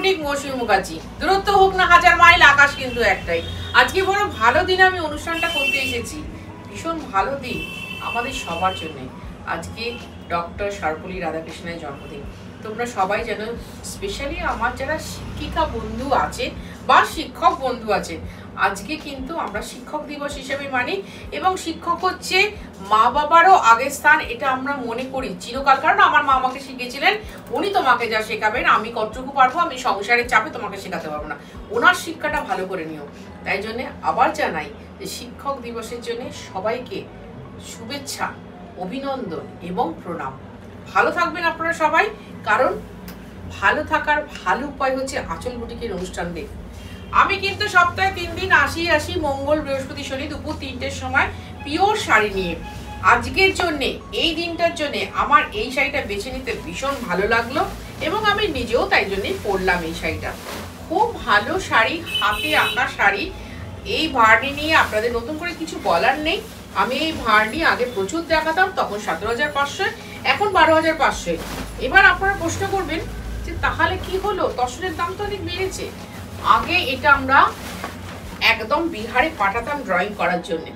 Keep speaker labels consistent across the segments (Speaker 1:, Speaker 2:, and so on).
Speaker 1: ঠিক মৌসুমী মুখার্জি। দূরত্ব হোক না 1000 মাইল, আকাশ কিন্তু একটাই। আজকে বড় ভালো দিন আমি অনুষ্ঠানটা করতে এসেছি, ভীষণ ভালো দিন আমাদের সবার জন্য। আজকে ডক্টর সর্বপল্লী রাধাকৃষ্ণের জন্মদিন। তোমরা সবাই জানো, স্পেশালি আমার যারা শিক্ষিকা বন্ধু আছে বা শিক্ষক বন্ধু আছে, আজকে কিন্তু আমরা শিক্ষক দিবস হিসেবে মানি এবং শিক্ষক হচ্ছে মা বাবারও আগের স্থান, এটা আমরা মনে করি চিরকাল। কারণ আমার মা আমাকে শিখিয়েছিলেন, উনি তোমাকে যা শেখাবেন আমি কতটুকু পারবো, আমি সংসারের চাপে তোমাকে শেখাতে পারবো না, ওনার শিক্ষাটা ভালো করে নিও। তাই জন্য আবার জানাই যে শিক্ষক দিবসের জন্য সবাইকে শুভেচ্ছা, অভিনন্দন এবং প্রণাম। ভালো থাকবেন আপনারা সবাই, কারণ ভালো থাকার ভালো উপায় হচ্ছে আঁচল বুটিকের অনুষ্ঠান দেখুন। আমি কিন্তু সপ্তাহে 3 দিন আসি মঙ্গল, বৃহস্পতি, শনি দুপুর 3টের সময় পিওর শাড়ি নিয়ে। আজকের জন্য এই দিনটার জন্য আমার এই শাড়িটা বেছে নিতে ভীষণ ভালো লাগলো এবং আমি নিজেও তাই জন্যই পরলাম এই শাড়িটা। খুব ভালো শাড়ি, হাতে আঁকা শাড়ি। এই ভার্নি নিয়ে আপনাদের নতুন করে কিছু বলার নেই। আমি এই ভার্নি আগে প্রচুর দেখাতাম, তখন 17,500, এখন 12,500। এবার আপনারা প্রশ্ন করবেন যে তাহলে কি হলো, তসরের দাম তো অনেক বেড়েছে। আগে এটা আমরা একদম বিহারে পাঠাতাম ড্রয়িং করার জন্য।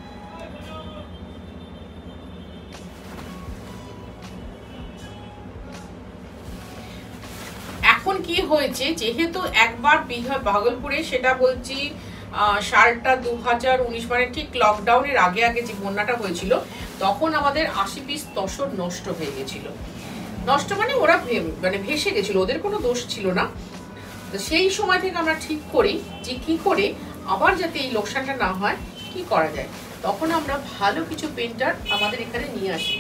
Speaker 1: এখন কি হয়েছে, যেহেতু একবার ভাগলপুরে, সেটা বলছি সালটা 2019, মানে ঠিক লকডাউনের আগে যে বন্যাটা হয়েছিল, তখন আমাদের 80 পিস তসর নষ্ট হয়ে গেছিল। নষ্ট মানে ওরা মানে ভেসে গেছিল, ওদের কোনো দোষ ছিল না। তো সেই সময় থেকে আমরা ঠিক করি যে কি করে আবার যাতে এই লোকসানটা না হয়, কি করা যায়। তখন আমরা ভালো কিছু পেন্টার আমাদের এখানে নিয়ে আসি,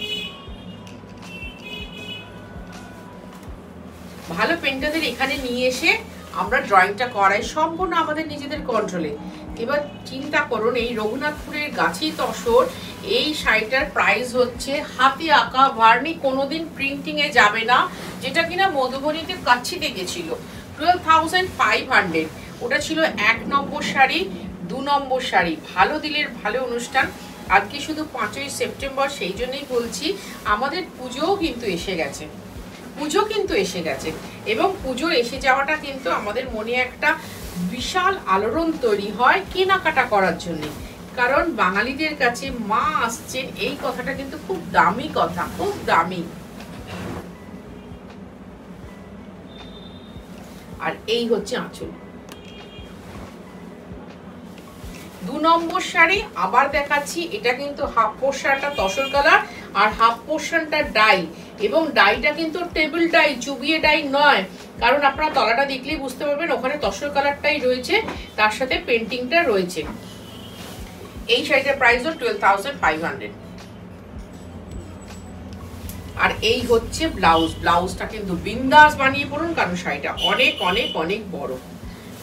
Speaker 1: ভালো পেন্টারদের এখানে নিয়ে এসে আমরা ড্রয়িংটা করাই সম্পূর্ণ আমাদের নিজেদের কন্ট্রোলে। এবার চিন্তা করুন, এই রঘুনাথপুরের গাছি তসর এই শাড়িটার প্রাইস হচ্ছে হাতে আঁকা ভার্নি, কোনোদিন প্রিন্টিং এ যাবে না, যেটা কিনা মধুবনীতে কাচ্ছিতে গেছিল 12,500। ওটা ছিল 1 নম্বর শাড়ি, 2 নম্বর শাড়ি। ভালো দিলের ভালো অনুষ্ঠান। আজকে শুধু 5ই সেপ্টেম্বর, সেই জন্যই বলছি আমাদের পুজোও কিন্তু এসে গেছে, এবং পুজোর এসে যাওয়াটা কিন্তু আমাদের মনে একটা বিশাল আলোড়ন তৈরি হয় কেনাকাটা করার জন্য। কারণ বাঙালিদের কাছে মা আসছেন এই কথাটা কিন্তু খুব দামি কথা, খুব দামি। আর এই হচ্ছে আঁচল। 2 নম্বর শাড়ি আবার দেখাচ্ছি। এটা কিন্তু হাফ পোর্শনটা তসর কালার আর হাফ পোর্শনটা ডাই, এবং ডাইটা কিন্তু টেবিল ডাই, চুবিয়ে ডাই নয়। কারণ আপনারা তলাটা দেখলেই বুঝতে পারবেন ওখানে তসর কালারটাই রয়েছে, তার সাথে পেন্টিংটা রয়েছে। এই শাড়িটার প্রাইস হল 12,500। আর এই হচ্ছে ব্লাউজ। ব্লাউজটা কিন্তু বিন্দাস বানিয়ে পড়ুন, কারণ শাড়িটা অনেক অনেক অনেক বড়।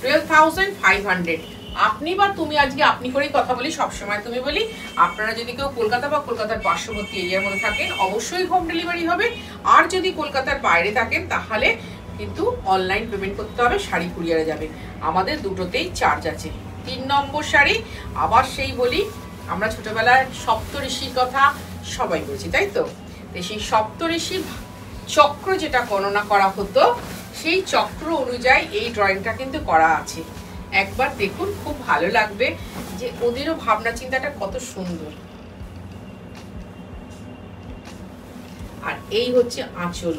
Speaker 1: 12,500। আপনি বা তুমি, আজকে আপনি করেই কথা বলি, সবসময় তুমি বলি। আপনারা যদি কেউ কলকাতা বা কলকাতার পার্শ্ববর্তী এরিয়ার মধ্যে থাকেন, অবশ্যই হোম ডেলিভারি হবে। আর যদি কলকাতার বাইরে থাকেন, তাহলে কিন্তু অনলাইন পেমেন্ট করতে হবে, শাড়ি কুরিয়ারে যাবে। আমাদের দুটোতেই চার্জ আছে। 3 নম্বর শাড়ি আবার সেই বলি, আমরা ছোটবেলায় সপ্তঋষির কথা সবাই বলছি, তাই তো? সেই সপ্তঋষি চক্র যেটা গণনা করা হতো, সেই চক্র অনুযায়ী এই ড্রয়িংটা কিন্তু করা আছে। একবার দেখুন, খুব ভালো লাগবে যে ওদেরও ভাবনা চিন্তাটা কত সুন্দর। আর এই হচ্ছে আঁচল।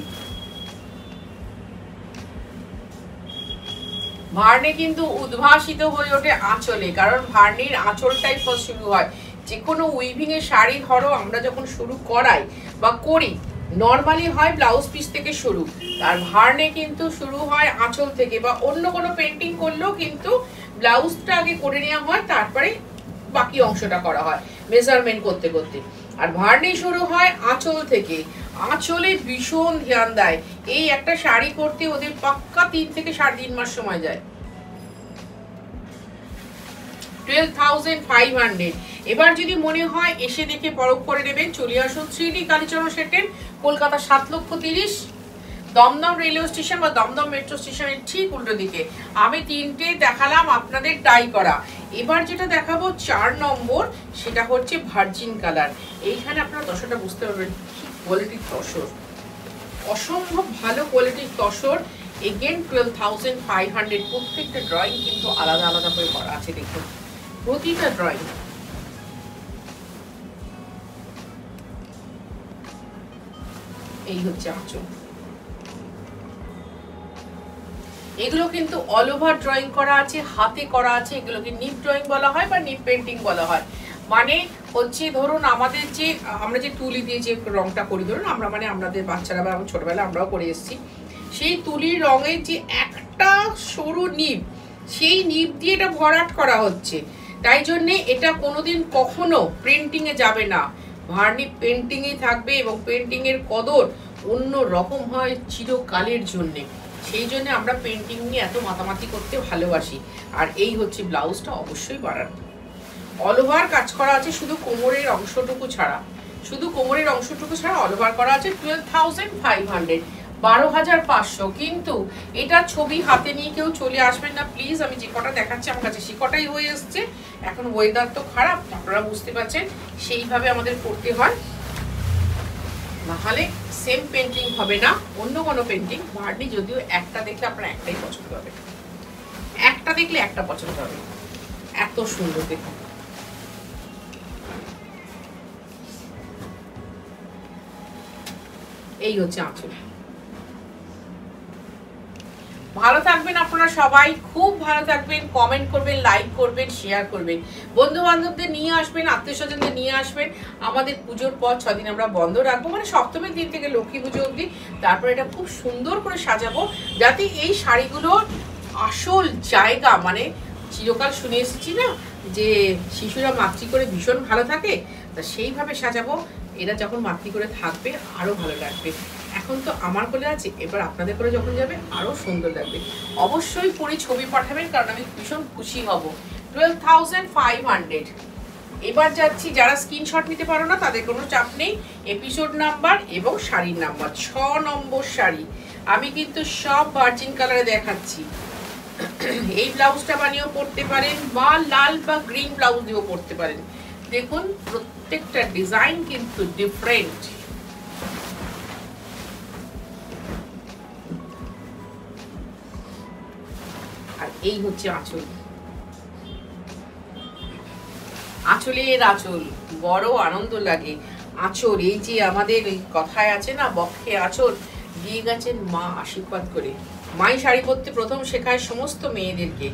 Speaker 1: ভার্নি কিন্তু উদ্ভাসিত হয়ে ওঠে আঁচলে, কারণ ভার্নির আঁচলটাই ফার্স্ট শুরু হয়। যে কোনো উইভিং এর শাড়ি ধরো আমরা যখন শুরু করাই বা করি, নর্মালি হয় ব্লাউজ পিস থেকে শুরু, আর ভার্নে কিন্তু শুরু হয় আঁচল থেকে। বা অন্য কোনো পেন্টিং করলেও কিন্তু ব্লাউজটা আগে করে নেওয়া হয়, তারপরে বাকি অংশটা করা হয় মেজারমেন্ট করতে করতে। আর ভার্নি শুরু হয় আঁচল থেকে। আঁচলে ভীষণ ধ্যান দেয়। এই একটা শাড়ি করতে ওদের পাক্কা 3 থেকে 3.5 মাস সময় যায়। 12,500। এবার যদি মনে হয় এসে দেখে পরখ করে নেবেন, চলে আসুন 3D কালীচরণ সেটেন, কলকাতা 7,30,000, দমদম রেলওয়ে স্টেশন বা দমদম মেট্রো স্টেশনের ঠিক উল্টো দিকে। আমি 3টে দেখালাম আপনাদের ডাই করা। এবার যেটা দেখাবো 4 নম্বর, সেটা হচ্ছে ভার্জিন কালার। এইখানে আপনারা তসরটা বুঝতে পারবেন কি কোয়ালিটির তসর, অসম্ভব ভালো কোয়ালিটির তসর। এগেন 12,500। প্রত্যেকটা ড্রয়িং কিন্তু আলাদা আলাদা করে করা আছে, দেখুন প্রতিটা ড্রয়িং। এই হচ্ছে আঁচল। এগুলো কিন্তু অল ওভার ড্রয়িং করা আছে, হাতে করা আছে। এগুলোকে নিপ ড্রয়িং বলা হয় বা নিপ পেন্টিং বলা হয়। মানে হচ্ছে ধরুন আমাদের যে আমরা যে তুলি দিয়ে যে রংটা করি, ধরুন আমরা মানে আমাদের বাচ্চারা বা ছোটবেলা আমরাও করে এসেছি, সেই তুলির রঙের যে একটা সরু নিপ, সেই নিপ দিয়ে এটা ভরাট করা হচ্ছে। তাই জন্যে এটা কোনোদিন কখনো প্রিন্টিংয়ে যাবে না, ভার্নি পেন্টিংয়েই থাকবে। এবং পেন্টিংয়ের কদর অন্য রকম হয় চিরকালের জন্যে। সেই জন্য আমরা পেন্টিং নিয়ে এত মাতামাতি করতে ভালোবাসি। আর এই হচ্ছে ব্লাউজটা, অবশ্যই বাড়ার অল ওভার কাজ করা আছে, শুধু কোমরের অংশটুকু ছাড়া, শুধু কোমরের অংশটুকু ছাড়া অল ওভার করা আছে। 12,500, 12,500। কিন্তু এটা ছবি হাতে নিয়ে কেউ চলে আসবেন না প্লিজ। আমি যে কটা দেখাচ্ছি আমার কাছে সে কটাই হয়ে এসছে। এখন ওয়েদার তো খারাপ, আপনারা বুঝতে পারছেন, সেইভাবে আমাদের করতে হয়, নাহলে সেম পেন্টিং হবে না, অন্য কোনো পেন্টিং। ভার্নি যদিও একটা দেখলে আপনার একটাই পছন্দ হবে, একটা দেখলে একটা পছন্দ হবে, এত সুন্দর দেখুন। এই হচ্ছে আঁচল। ভালো থাকবেন আপনারা সবাই, খুব ভালো থাকবেন। কমেন্ট করবেন, লাইক করবেন, শেয়ার করবেন, বন্ধু বান্ধবদের নিয়ে আসবেন, আত্মীয় স্বজনদের নিয়ে আসবেন। আমাদের পুজোর পর 6 দিন আমরা বন্ধ রাখবো, মানে সপ্তমীর দিন থেকে লক্ষ্মী পুজো অবধি। তারপর এটা খুব সুন্দর করে সাজাবো, যাতে এই শাড়িগুলোর আসল জায়গা, মানে চিরকাল শুনে এসেছি না যে শিশুরা মাতৃ করে ভীষণ ভালো থাকে, তা সেইভাবে সাজাবো। এরা যখন মাতৃ করে থাকবে আরো ভালো লাগবে। এখন তো আমার কোলে আছে, এবার আপনাদের কোলে যখন যাবে আরো সুন্দর লাগবে। অবশ্যই পরে ছবি পাঠাবেন, কারণ আমি ভীষণ খুশি হব। 12,500। এবার যাচ্ছি, যারা স্ক্রিনশট নিতে পারো না তাদের কোনো চাপ নেই। এপিসোড নাম্বার এবং শাড়ির নাম্বার, 6 নম্বর শাড়ি। আমি কিন্তু সব ভার্জিন কালারে দেখাচ্ছি। এই ব্লাউজটা বানিয়েও পরতে পারেন, বা লাল বা গ্রিন ব্লাউজ দিয়েও পরতে পারেন। দেখুন প্রত্যেকটা ডিজাইন কিন্তু ডিফারেন্ট। আর এই হচ্ছে আঁচল। আঁচলের আঁচল বড় আনন্দ লাগে। আঁচল, এই যে আমাদের এই কথায় আছে না, বক্ষে আঁচল দিয়ে গেছেন মা আশীর্বাদ করে। মাই শাড়ি পরতে প্রথম শেখায় সমস্ত মেয়েদেরকে।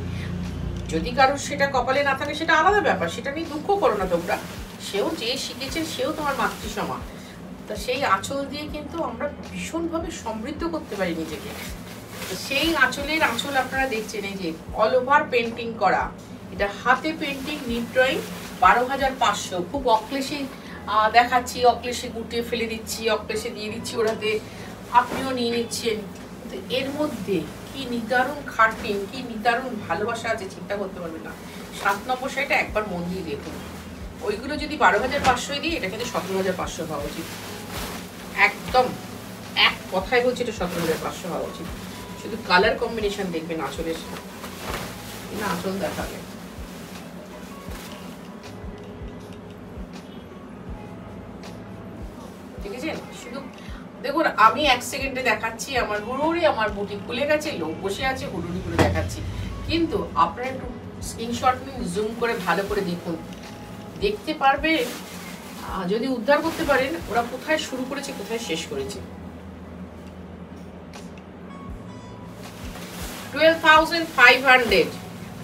Speaker 1: যদি কারোর সেটা কপালে না থাকে সেটা আলাদা ব্যাপার, সেটা নিয়ে দুঃখ করো না তোমরা। সেও যে শিখেছে সেও তোমার মাতৃসমা। তা সেই আঁচল দিয়ে কিন্তু আমরা ভীষণভাবে সমৃদ্ধ করতে পারি নিজেকে। সেই আঁচলের আঁচল আপনারা দেখছেন, এই যে অল ওভার পেন্টিং করা, এটা হাতে পেন্টিং, নিপ ড্রয়িং। 12,500। খুব অক্লেশে দেখাচ্ছি, অক্লেশে গুটিয়ে ফেলে দিচ্ছি, অক্লেশে দিয়ে দিচ্ছি ওরাতে, আপনিও নিয়ে নিচ্ছেন। এর মধ্যে কি নিদারুণ খাটনি, কি নিদারুণ ভালোবাসা আছে, চিন্তা করতে পারবেন না। 7 নম্বর শাড়িটা একবার মন দিয়ে দেখুন। ওইগুলো যদি 12,500 দিই, এটা কিন্তু 17,500 হওয়া উচিত। একদম এক কথায় বলছি, এটা 17,500 হওয়া উচিত। শুধু কালার কম্বিনেশন দেখবেন আঁচলের, না আঁচল দেখাবে। ঠিক আছে, শুধু দেখুন আমি 1 সেকেন্ডে দেখাচ্ছি, আমার হুড়ুড়ি আমার বুটি খুলে গেছে, লোক বসে আছে, হুড়ুড়ি করে দেখাচ্ছি। কিন্তু আপনারা একটু স্ক্রিনশট নিন, জুম করে ভালো করে দেখুন, দেখতে পারবেন। যদি উদ্ধার করতে পারেন ওরা কোথায় শুরু করেছে কোথায় শেষ করেছে। 12,500,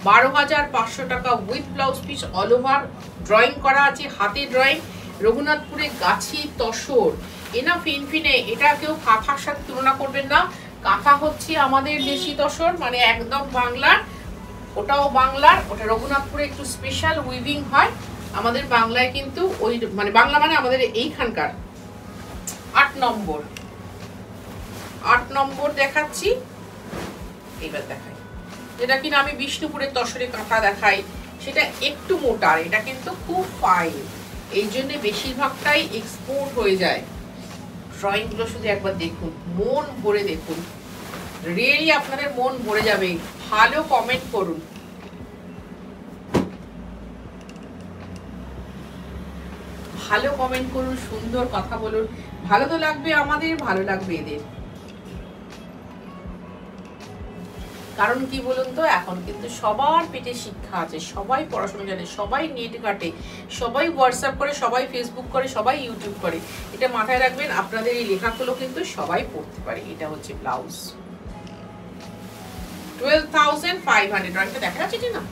Speaker 1: 12,500 টাকা with blouse piece, all over drawing করা আছে, হাতে ড্রয়িং, রঘুনাথপুরে গাছি তসর। এনা ফিনফিনে, এটা কেউ কাঁথার সাথে তুলনা করবেন না। কাঁথা হচ্ছে আমাদের দেশি তসর, মানে একদম বাংলার, ওটাও বাংলার। ওটা রঘুনাথপুরে একটু স্পেশাল উইভিং হয়, আমাদের বাংলায় কিন্তু ওই মানে বাংলা মানে আমাদের এইখানকার। 8 নম্বর, 8 নম্বর দেখাচ্ছি। এবার দেখাই যেটা কিনা আমি বিষ্ণুপুরের তসরে কাঁথা দেখাই, সেটা একটু মোটা, এটা কিন্তু খুব ফাইন, এই জন্য বেশিরভাগটাই এক্সপোর্ট হয়ে যায়। ড্রয়িংগুলো শুধু একবার দেখুন, মন ভরে দেখুন, রিয়েলি আপনাদের মন ভরে যাবে। ভালো কমেন্ট করুন, ভালো কমেন্ট করুন, সুন্দর কথা বলুন। ভালো তো লাগবে আমাদের, ভালো লাগবে এদের। কারণ কি বলুন তো, এখন কিন্তু সবার পেটে শিক্ষা আছে, সবাই পড়াশোনা জানে, সবাই নেট ঘাটে, সবাই হোয়াটসঅ্যাপ করে, সবাই ফেসবুক করে, সবাই ইউটিউব করে। এটা মাথায় রাখবেন, আপনাদের এই লেখাগুলো কিন্তু সবাই পড়তে পারে। এটা হচ্ছে ব্লাউজ, 12,500। ড্রয়িংটা দেখা যাচ্ছে কি না?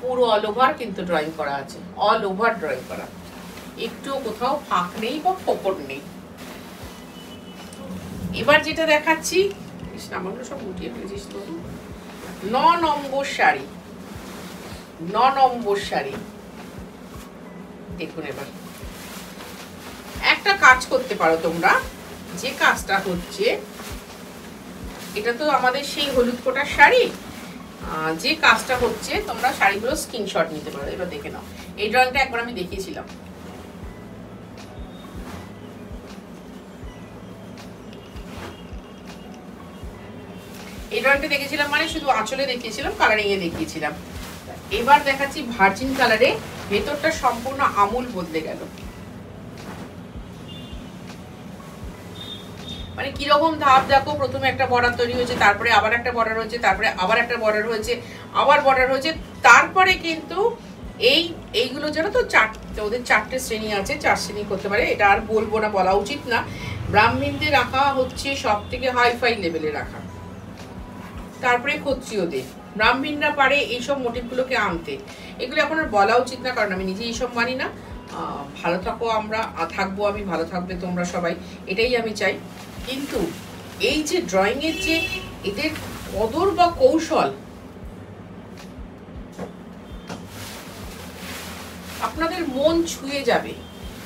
Speaker 1: পুরো অল ওভার কিন্তু ড্রয়িং করা আছে, অল ওভার ড্রয়িং করা, একটু কোথাও ফাঁক নেই বা ফোকর নেই। এবার যেটা দেখাচ্ছি, আমাগুলো সব গুটিয়ে ফেলেছিস তো। 9 নম্বর শাড়ি, 9 নম্বর শাড়ি দেখুন। এবার একটা কাজ করতে পারো তোমরা, যে কাজটা হচ্ছে, এটা তো আমাদের সেই হলুদ কোটার শাড়ি, যে কাজটা হচ্ছে তোমরা শাড়িগুলো স্ক্রিনশট নিতে পারো। এবার দেখে নাও, এই ড্রয়িংটা একবার আমি দেখিয়েছিলাম। এই ড্রয়িংটা দেখেছিলাম মানে শুধু আঁচলে দেখিয়েছিলাম, কালারিং এ দেখিয়েছিলাম। এবার দেখাচ্ছি ভার্জিন কালারে, ভেতরটা সম্পূর্ণ আমূল বদলে গেল। মানে কিরকম ধাপ দেখো, প্রথমে একটা বর্ডার তৈরি হয়েছে, তারপরে আবার একটা বর্ডার হয়েছে, তারপরে আবার একটা বর্ডার হয়েছে, আবার বর্ডার হয়েছে, তারপরে কিন্তু এইগুলো জানো তো, ওদের 4টে শ্রেণী আছে, 4 শ্রেণী করতে পারে। এটা আর বলবো না, বলা উচিত না। ব্রাহ্মণদের রাখা হচ্ছে সব থেকে হাইফাই লেভেলে রাখা, তারপরে ক্ষত্রিয়দের। ব্রাহ্মণরা পারে এইসব মোটিভগুলোকে আনতে, এগুলো এখন আর বলা উচিত না, কারণ আমি নিজে এইসব মানি না। ভালো থাকো, আমরা থাকবো, আমি ভালো থাকবে তোমরা সবাই, এটাই আমি চাই। কিন্তু এই যে ড্রয়িং এর যে এদের কদর বা কৌশল, আপনাদের মন ছুঁয়ে যাবে।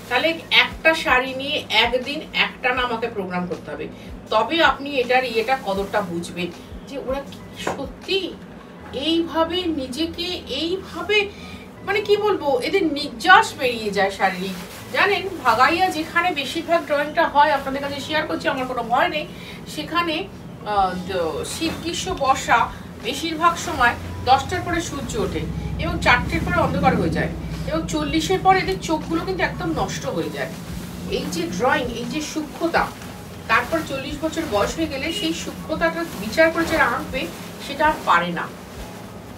Speaker 1: তাহলে একটা শাড়ি নিয়ে একদিন একটানা আমাকে প্রোগ্রাম করতে হবে, তবে আপনি এটার ইয়েটা কদরটা বুঝবেন, যে ওরা সত্যি এইভাবে নিজেকে, এইভাবে মানে কি বলবো, এদের নির্যাস বেরিয়ে যায় শারীরিক। জানেন, ভাগাইয়া যেখানে বেশিরভাগ ড্রয়িংটা হয়, আপনাদের কাছে শেয়ার করছি, আমার কোনো ভয় নেই, সেখানে শীত গ্রীষ্ম বর্ষা বেশিরভাগ সময় 10টার পরে সূর্য ওঠে এবং 4টের পরে অন্ধকার হয়ে যায়, এবং 40-এর পর এদের চোখগুলো কিন্তু একদম নষ্ট হয়ে যায়। এই যে ড্রয়িং, এই যে সূক্ষ্মতা, তারপর 40 বছর বয়স হয়ে গেলে সেই সূক্ষ্মতাটা বিচার করে যারা আঁকবে, সেটা আর পারে না।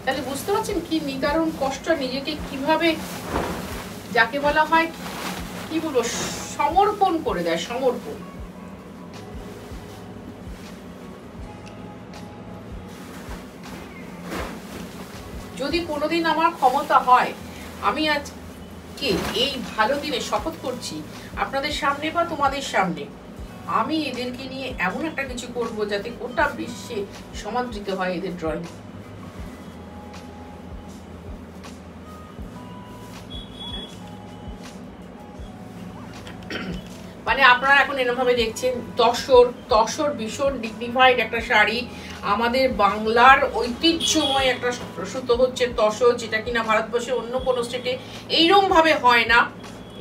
Speaker 1: তাহলে বুঝতে পারছেন কি নিদারুণ কষ্ট, নিজেকে কিভাবে, যাকে বলা হয় কি বলবো, সমর্পণ করে দেয়, সমর্পণ। যদি কোনোদিন আমার ক্ষমতা হয়, আমি আজকে এই ভালো দিনে শপথ করছি আপনাদের সামনে বা তোমাদের সামনে, আমি এদেরকে নিয়ে এমন একটা কিছু করব যাতে গোটা বিশ্বে সমাদৃত হয় এদের ড্রয়িং। মানে আপনারা এখন এরকম ভাবে দেখছেন, তসর ভীষণ ডিগনিফাইড একটা শাড়ি, আমাদের বাংলার ঐতিহ্যময় একটা সুতো হচ্ছে তসর, যেটা কিনা ভারতবর্ষে অন্য কোনো স্টেটে এইরকম ভাবে হয় না,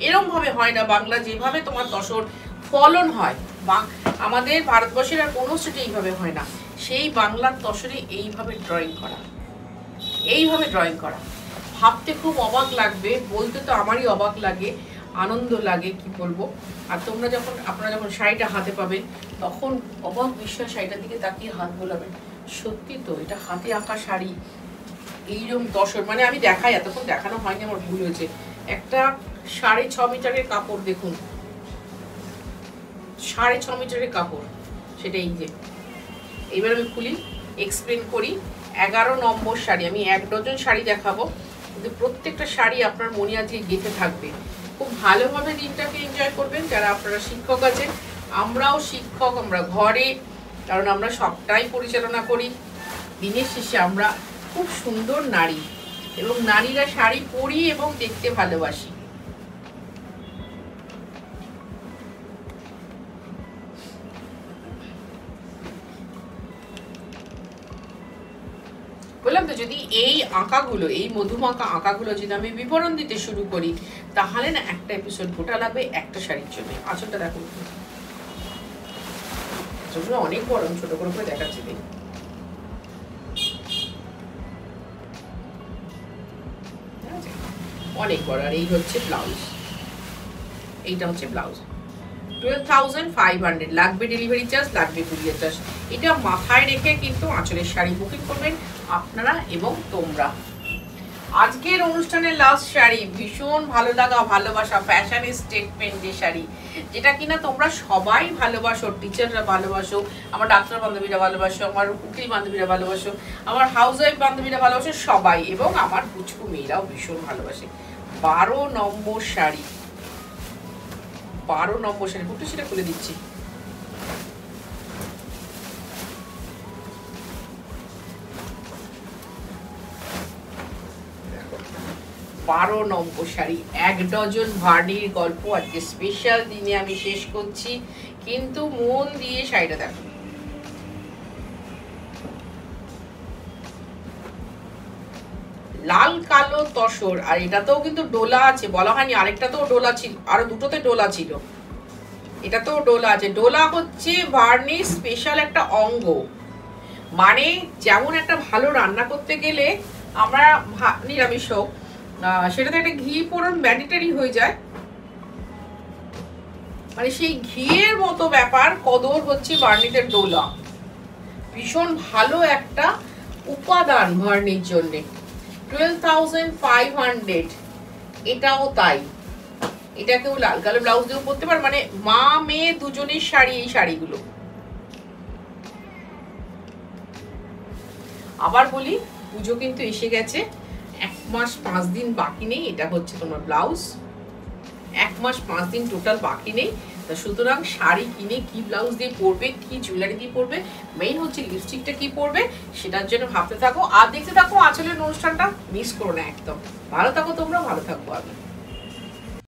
Speaker 1: এরকম ভাবে হয় না। বাংলা যেভাবে তোমার তসর ফলন হয়, আমাদের ভারতবর্ষের আর কোনো স্টেটে এইভাবে হয় না। সেই বাংলার তসরে এইভাবে ড্রয়িং করা, এইভাবে ড্রয়িং করা, ভাবতে খুব অবাক লাগবে, বলতে তো আমারই অবাক লাগে, আনন্দ লাগে, কি বলবো। আর তোমরা আপনারা যখন শাড়িটা হাতে পাবেন, তখন অবাক বিস্ময় শাড়িটার দিকে তাকিয়ে হাত বোলাবেন, সত্যি তো এটা হাতে আঁকা শাড়ি, এইরকম তসর। মানে আমি দেখাই, এতক্ষণ দেখানো হয়নি, আমার ভুল হয়েছে। একটা 6.5 মিটারের কাপড় দেখুন, 6.5 মিটারের কাপড়, সেটা এই যে। এইবার আমি খুলি, এক্সপ্লেন করি। 11 নম্বর শাড়ি, আমি 1 ডজন শাড়ি দেখাবো, কিন্তু প্রত্যেকটা শাড়ি আপনার মনে আজকে গেঁথে থাকবে। খুব ভালোভাবে দিনটাকে এনজয় করবেন যারা আপনারা শিক্ষক আছেন, আমরাও শিক্ষক, আমরা ঘরে, কারণ আমরা সবটাই পরিচালনা করি। দিনের শেষে আমরা খুব সুন্দর নারী, এবং নারীরা শাড়ি পরি এবং দেখতে ভালোবাসি। বললাম তো, যদি এই আঁকাগুলো, এই মধুমাখা আঁকাগুলো যদি আমি বিবরণ দিতে শুরু করি, তাহলে না একটা এপিসোড গোটা লাগবে একটা শাড়ির জন্য। আঁচলটা দেখো, আঁচলগুলো অনেক বড়, ছোট করে দেখাচ্ছি, অনেক বড়। আর এই হচ্ছে ব্লাউজ, এইটা হচ্ছে ব্লাউজ। 12,500, লাগবে ডেলিভারি চার্জ, লাগবে কুরিয়ার চার্জ। এটা মাথায় রেখে কিন্তু আঁচলের শাড়ি বুকিং করবেন আপনারা এবং তোমরা। আজকের অনুষ্ঠানের লাস্ট শাড়ি, ভীষণ ভালো লাগা, ভালোবাসা, ফ্যাশনের স্টেটমেন্ট যে শাড়ি, যেটা কিনা তোমরা সবাই ভালোবাসো, টিচাররা ভালোবাসো, আমার ডাক্তার বান্ধবীরা ভালোবাসো, আমার উকিল বান্ধবীরা ভালোবাসো, আমার হাউস ওয়াইফ বান্ধবীরা ভালোবাসো সবাই, এবং আমার পুচকু মেয়েরাও ভীষণ ভালোবাসে। 12 নম্বর শাড়ি, 12 নম্বর শাড়ি, একটু সেটা খুলে দিচ্ছি। 12 নম্বর শাড়ি, 1 ডজন ভার্নির গল্প আজকে স্পেশাল দিনে আমি শেষ করছি, কিন্তু মন দিয়ে শাড়িটা দেখো। লাল কালো তসর, আর এটাতেও কিন্তু ডোলা আছে, বলা হয়নি আরেকটাতেও ডোলা ছিল, আরো দুটোতে ডোলা ছিল, এটাতেও ডোলা আছে। ডোলা হচ্ছে ভার্নির স্পেশাল একটা অঙ্গ, মানে যেমন একটা ভালো রান্না করতে গেলে আমরা নিরামিষ হোক, সেটাতে একটা ঘি পুরো ম্যান্ডেটরি হয়ে যায়, মানে সেই ঘিয়ের মতো ব্যাপার কদর হচ্ছে ভার্নিতে ডোলা। ভীষণ ভালো একটা উপাদান ভার্নির জন্য। 12,500, এটাও তাই। এটা কেউ লাল কালো ব্লাউজ দিয়েও পরতে পারে, মানে মা মেয়ে দুজনের শাড়ি এই শাড়িগুলো। আবার বলি, পুজো কিন্তু এসে গেছে, 1 মাস 5 দিন বাকি নেই। এটা হচ্ছে তোমার ব্লাউজ, 1 মাস 5 দিন টোটাল বাকি নেই। তা সুতরাং শাড়ি কিনে কি ব্লাউজ দিয়ে পরবে, কি জুয়েলারি দিয়ে পরবে, মেইন হচ্ছে লিপস্টিকটা কি পরবে, সেটার জন্য ভাবতে থাকো আর দেখতে থাকো আঁচলের অনুষ্ঠানটা। মিস করো না একদম। ভালো থাকো তোমরা, ভালো থাকবো আমি।